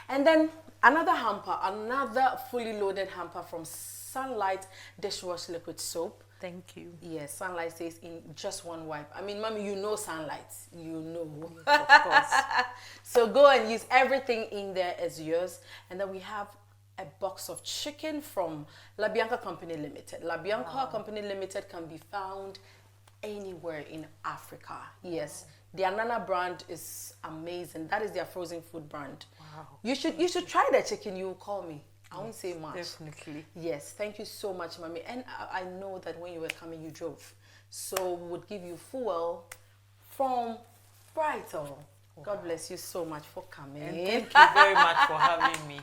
And then another hamper, another fully loaded hamper from Sunlight Dishwash Liquid Soap. Thank you. Yes, Sunlight says in just one wipe. I mean, mommy, you know Sunlight. You know. Of course. So go and use everything in there as yours. And then we have a box of chicken from La Bianca Company Limited. La Bianca Company Limited can be found anywhere in Africa. Yes. Their Nana brand is amazing. That is their frozen food brand. Wow. You should try the chicken. You will call me. I won't say much. Definitely. Yes, thank you so much, mommy. And I know that when you were coming, you drove. So we would give you fuel from Brighton. God bless you so much for coming. And thank you very much for having me.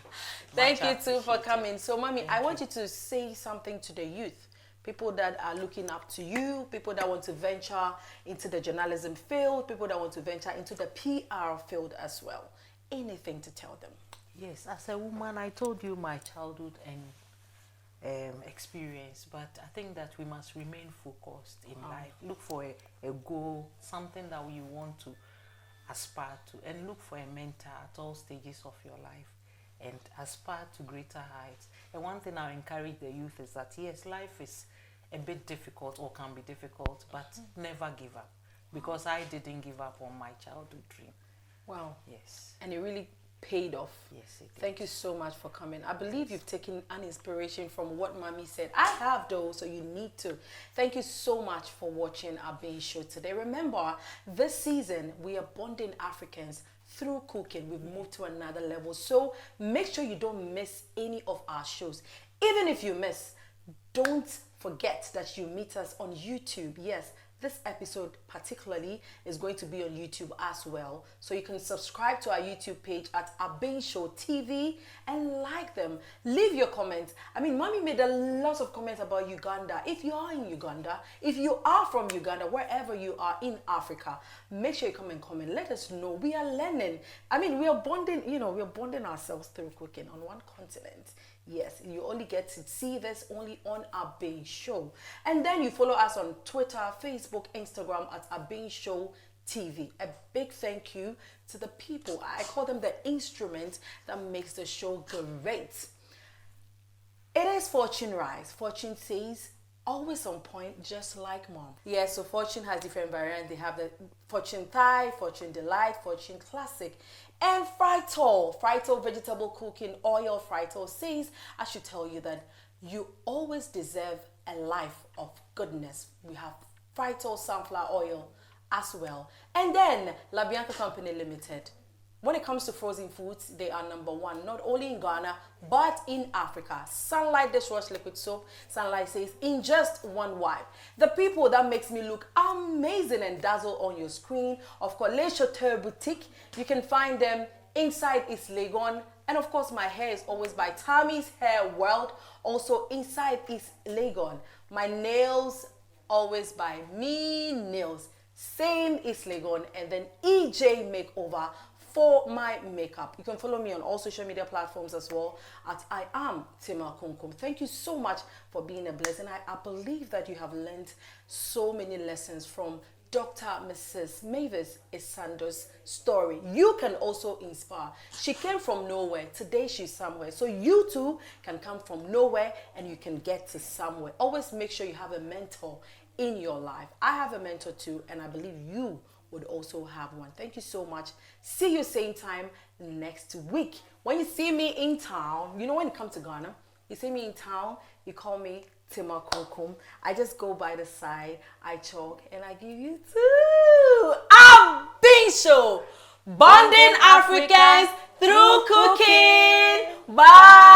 Thank Much you too for appreciated. coming. So, mommy, I want you to say something to the youth. People that are looking up to you, people that want to venture into the journalism field, people that want to venture into the PR field as well. Anything to tell them? Yes, as a woman, I told you my childhood and experience, but I think that we must remain focused in life. Look for a goal, something that you want to aspire to, and look for a mentor at all stages of your life and aspire to greater heights. And one thing I encourage the youth is that yes, life is a bit difficult or can be difficult, but never give up, because I didn't give up on my childhood dream. Wow. Yes. And it really paid off. Yes, it Thank you so much for coming. I believe you've taken an inspiration from what mommy said. I have though, so you need to. Thank you so much for watching Abenshow today. Remember, this season we are bonding Africans through cooking. We've moved to another level. So make sure you don't miss any of our shows. Even if you miss, don't forget that you meet us on YouTube. Yes, this episode particularly is going to be on YouTube as well. So you can subscribe to our YouTube page at Abenshow TV and like them. Leave your comments. I mean, Mommy made a lot of comments about Uganda. If you are in Uganda, if you are from Uganda, wherever you are in Africa, make sure you come and comment. Let us know. We are learning. I mean, we are bonding, we are bonding ourselves through cooking on one continent. Yes, you only get to see this only on Abenshow. And then you follow us on Twitter, Facebook, Instagram at Abenshow TV. A big thank you to the people. I call them the instrument that makes the show great. It is Fortune Rice. Fortune says, always on point, just like mom. Yeah, so Fortune has different variants. They have the Fortune Thai, Fortune Delight, Fortune Classic, and Fritol. Fritol vegetable cooking oil. Fritol says, I should tell you that you always deserve a life of goodness. We have Fritol sunflower oil as well. And then La Bianca Company Limited. When it comes to frozen foods, they are number one, not only in Ghana, but in Africa. Sunlight dishwash liquid soap. Sunlight says, in just one wipe. The people that makes me look amazing and dazzle on your screen. Of course, Les Chauteurs Boutique. You can find them inside East Legon. And of course, my hair is always by Tammy's Hair World. Also inside East Legon. My nails, always by Me Nails. Same East Legon. And then EJ Makeover for my makeup. You can follow me on all social media platforms as well at I am Tima Kumkum. Thank you so much for being a blessing. I believe that you have learned so many lessons from Dr. Mrs. Mavis Essandoh's story. You can also inspire. She came from nowhere. Today she's somewhere. So you too can come from nowhere and you can get to somewhere. Always make sure you have a mentor in your life. I have a mentor too, and I believe you would also have one. Thank you so much. See you same time next week. When you see me in town, when you come to Ghana, you see me in town, you call me Tima Kumkum. I just go by the side, I chalk, and I give you two Abenshow, bonding Africans through cooking. Bye.